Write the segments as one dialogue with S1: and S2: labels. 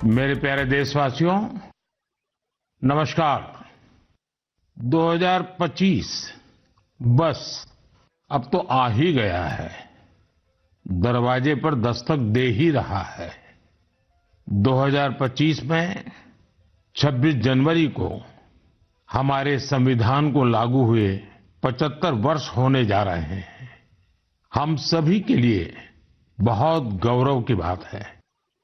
S1: मेरे प्यारे देशवासियों, नमस्कार। 2025 बस अब तो आ ही गया है, दरवाजे पर दस्तक दे ही रहा है। 2025 में 26 जनवरी को हमारे संविधान को लागू हुए 75 वर्ष होने जा रहे हैं। हम सभी के लिए बहुत गौरव की बात है।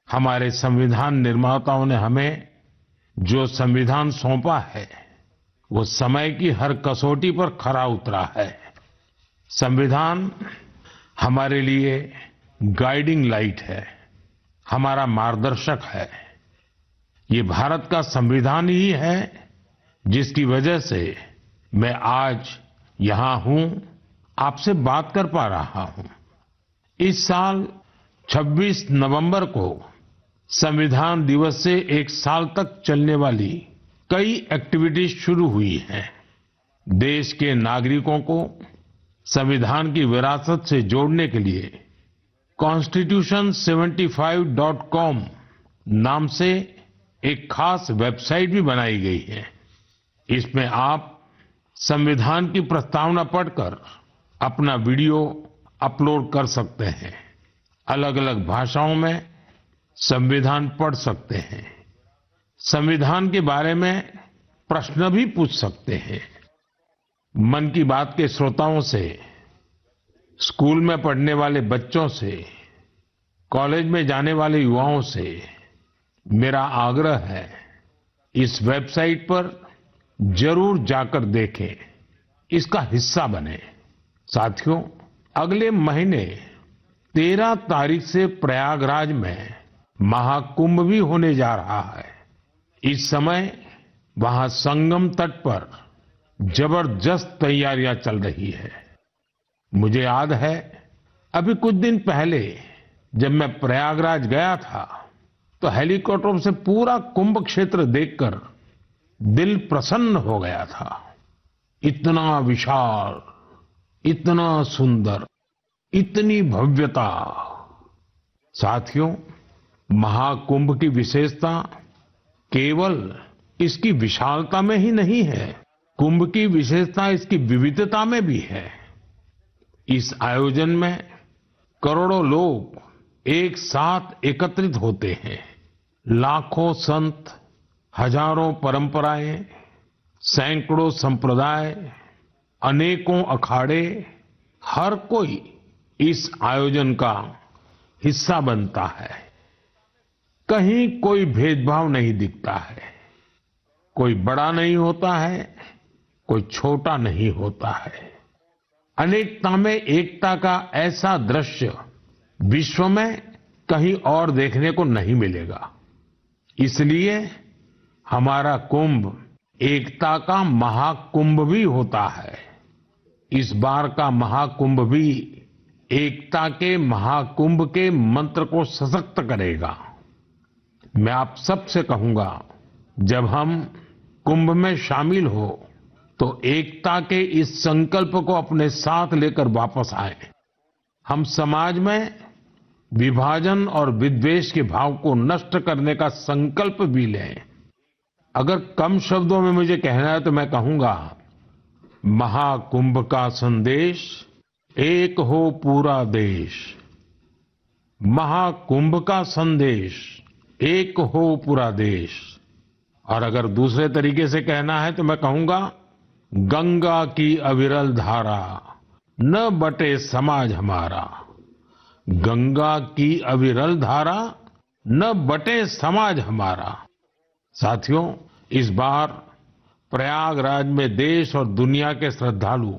S1: हमारे संविधान निर्माताओं ने हमें जो संविधान सौंपा है, वो समय की हर कसौटी पर खरा उतरा है। संविधान हमारे लिए गाइडिंग लाइट है, हमारा मार्गदर्शक है। ये भारत का संविधान ही है जिसकी वजह से मैं आज यहां हूं, आपसे बात कर पा रहा हूं। इस साल 26 नवंबर को संविधान दिवस से एक साल तक चलने वाली कई एक्टिविटीज शुरू हुई हैं। देश के नागरिकों को संविधान की विरासत से जोड़ने के लिए constitution75.com नाम से एक खास वेबसाइट भी बनाई गई है। इसमें आप संविधान की प्रस्तावना पढ़कर अपना वीडियो अपलोड कर सकते हैं। अलग अलग भाषाओं में संविधान पढ़ सकते हैं। संविधान के बारे में प्रश्न भी पूछ सकते हैं। मन की बात के श्रोताओं से, स्कूल में पढ़ने वाले बच्चों से, कॉलेज में जाने वाले युवाओं से मेरा आग्रह है, इस वेबसाइट पर जरूर जाकर देखें, इसका हिस्सा बने। साथियों, अगले महीने 13 तारीख से प्रयागराज में महाकुंभ भी होने जा रहा है। इस समय वहां संगम तट पर जबरदस्त तैयारियां चल रही है। मुझे याद है, अभी कुछ दिन पहले जब मैं प्रयागराज गया था तो हेलीकॉप्टर से पूरा कुंभ क्षेत्र देखकर दिल प्रसन्न हो गया था। इतना विशाल, इतना सुंदर, इतनी भव्यता। साथियों, महाकुंभ की विशेषता केवल इसकी विशालता में ही नहीं है, कुंभ की विशेषता इसकी विविधता में भी है। इस आयोजन में करोड़ों लोग एक साथ एकत्रित होते हैं। लाखों संत, हजारों परंपराएं, सैकड़ों संप्रदाय, अनेकों अखाड़े, हर कोई इस आयोजन का हिस्सा बनता है। कहीं कोई भेदभाव नहीं दिखता है। कोई बड़ा नहीं होता है, कोई छोटा नहीं होता है। अनेकता में एकता का ऐसा दृश्य विश्व में कहीं और देखने को नहीं मिलेगा। इसलिए हमारा कुंभ एकता का महाकुंभ भी होता है। इस बार का महाकुंभ भी एकता के महाकुंभ के मंत्र को सशक्त करेगा। मैं आप सबसे कहूंगा, जब हम कुंभ में शामिल हो तो एकता के इस संकल्प को अपने साथ लेकर वापस आए। हम समाज में विभाजन और विद्वेष के भाव को नष्ट करने का संकल्प भी लें। अगर कम शब्दों में मुझे कहना है तो मैं कहूंगा, महाकुंभ का संदेश, एक हो पूरा देश। महाकुंभ का संदेश, एक हो पूरा देश। और अगर दूसरे तरीके से कहना है तो मैं कहूंगा, गंगा की अविरल धारा, न बटे समाज हमारा। गंगा की अविरल धारा, न बटे समाज हमारा। साथियों, इस बार प्रयागराज में देश और दुनिया के श्रद्धालु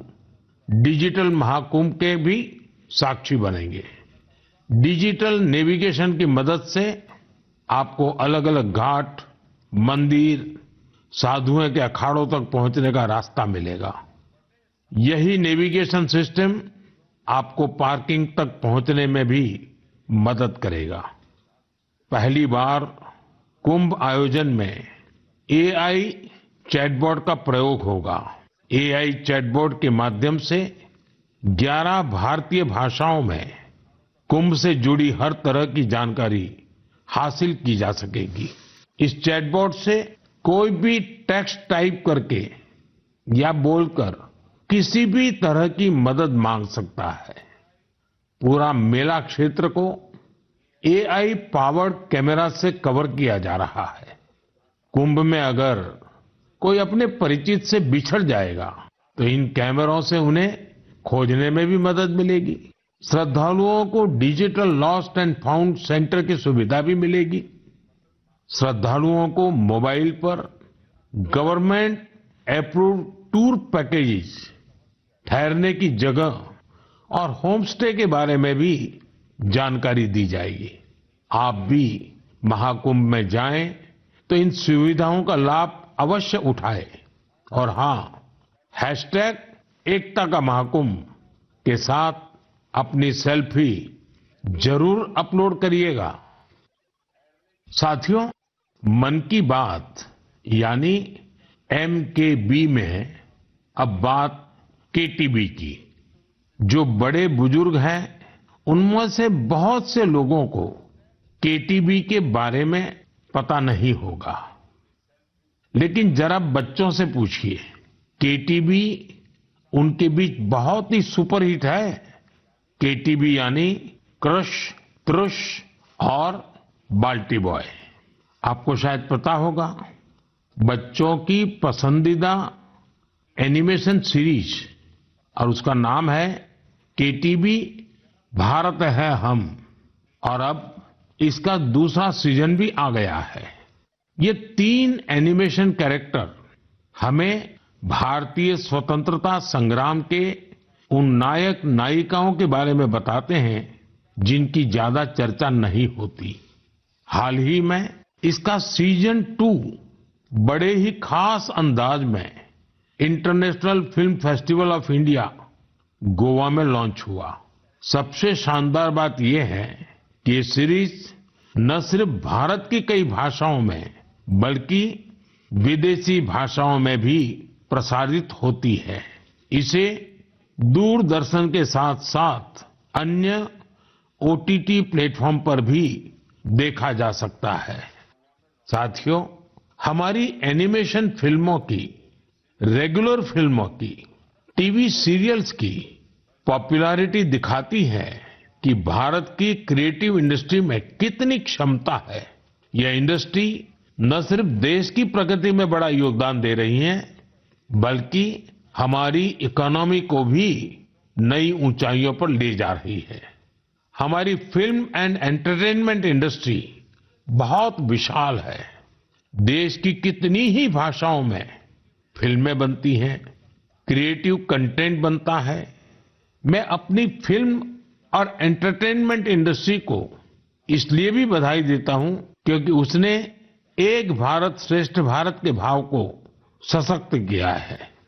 S1: डिजिटल महाकुंभ के भी साक्षी बनेंगे। डिजिटल नेविगेशन की मदद से आपको अलग अलग घाट, मंदिर, साधुओं के अखाड़ों तक पहुंचने का रास्ता मिलेगा। यही नेविगेशन सिस्टम आपको पार्किंग तक पहुंचने में भी मदद करेगा। पहली बार कुंभ आयोजन में एआई चैटबॉट का प्रयोग होगा। एआई चैटबॉट के माध्यम से 11 भारतीय भाषाओं में कुंभ से जुड़ी हर तरह की जानकारी हासिल की जा सकेगी। इस चैटबॉट से कोई भी टेक्स्ट टाइप करके या बोलकर किसी भी तरह की मदद मांग सकता है। पूरा मेला क्षेत्र को एआई पावर्ड कैमरा से कवर किया जा रहा है। कुंभ में अगर कोई अपने परिचित से बिछड़ जाएगा तो इन कैमरों से उन्हें खोजने में भी मदद मिलेगी। श्रद्धालुओं को digital lost and found centre की सुविधा भी मिलेगी। श्रद्धालुओं को मोबाइल पर गवर्नमेंट अप्रूव्ड टूर पैकेजेस, ठहरने की जगह और होम स्टे के बारे में भी जानकारी दी जाएगी। आप भी महाकुंभ में जाएं तो इन सुविधाओं का लाभ अवश्य उठाएं। और हाँ, #एकता का महाकुंभ के साथ अपनी सेल्फी जरूर अपलोड करिएगा। साथियों, मन की बात यानी MKB में अब बात KTB की। जो बड़े बुजुर्ग हैं उनमें से बहुत से लोगों को KTB के बारे में पता नहीं होगा, लेकिन जरा बच्चों से पूछिए। KTB उनके बीच बहुत ही सुपरहिट है। KTB यानी क्रश, क्रुश और बाल्टी बॉय। आपको शायद पता होगा, बच्चों की पसंदीदा एनिमेशन सीरीज और उसका नाम है KTB भारत है हम। और अब इसका दूसरा सीजन भी आ गया है। ये 3 एनिमेशन कैरेक्टर हमें भारतीय स्वतंत्रता संग्राम के उन नायक नायिकाओं के बारे में बताते हैं जिनकी ज्यादा चर्चा नहीं होती। हाल ही में इसका सीजन 2 बड़े ही खास अंदाज में international film festival of India Goa में लॉन्च हुआ। सबसे शानदार बात यह है कि ये सीरीज न सिर्फ भारत की कई भाषाओं में बल्कि विदेशी भाषाओं में भी प्रसारित होती है। इसे दूरदर्शन के साथ साथ अन्य OTT प्लेटफॉर्म पर भी देखा जा सकता है। साथियों, हमारी एनिमेशन फिल्मों की, रेगुलर फिल्मों की, टीवी सीरियल्स की पॉपुलैरिटी दिखाती है कि भारत की क्रिएटिव इंडस्ट्री में कितनी क्षमता है। यह इंडस्ट्री न सिर्फ देश की प्रगति में बड़ा योगदान दे रही है, बल्कि हमारी इकोनॉमी को भी नई ऊंचाइयों पर ले जा रही है। हमारी फिल्म एंड एंटरटेनमेंट इंडस्ट्री बहुत विशाल है। देश की कितनी ही भाषाओं में फिल्में बनती हैं, क्रिएटिव कंटेंट बनता है। मैं अपनी फिल्म और एंटरटेनमेंट इंडस्ट्री को इसलिए भी बधाई देता हूं क्योंकि उसने एक भारत श्रेष्ठ भारत के भाव को सशक्त किया है।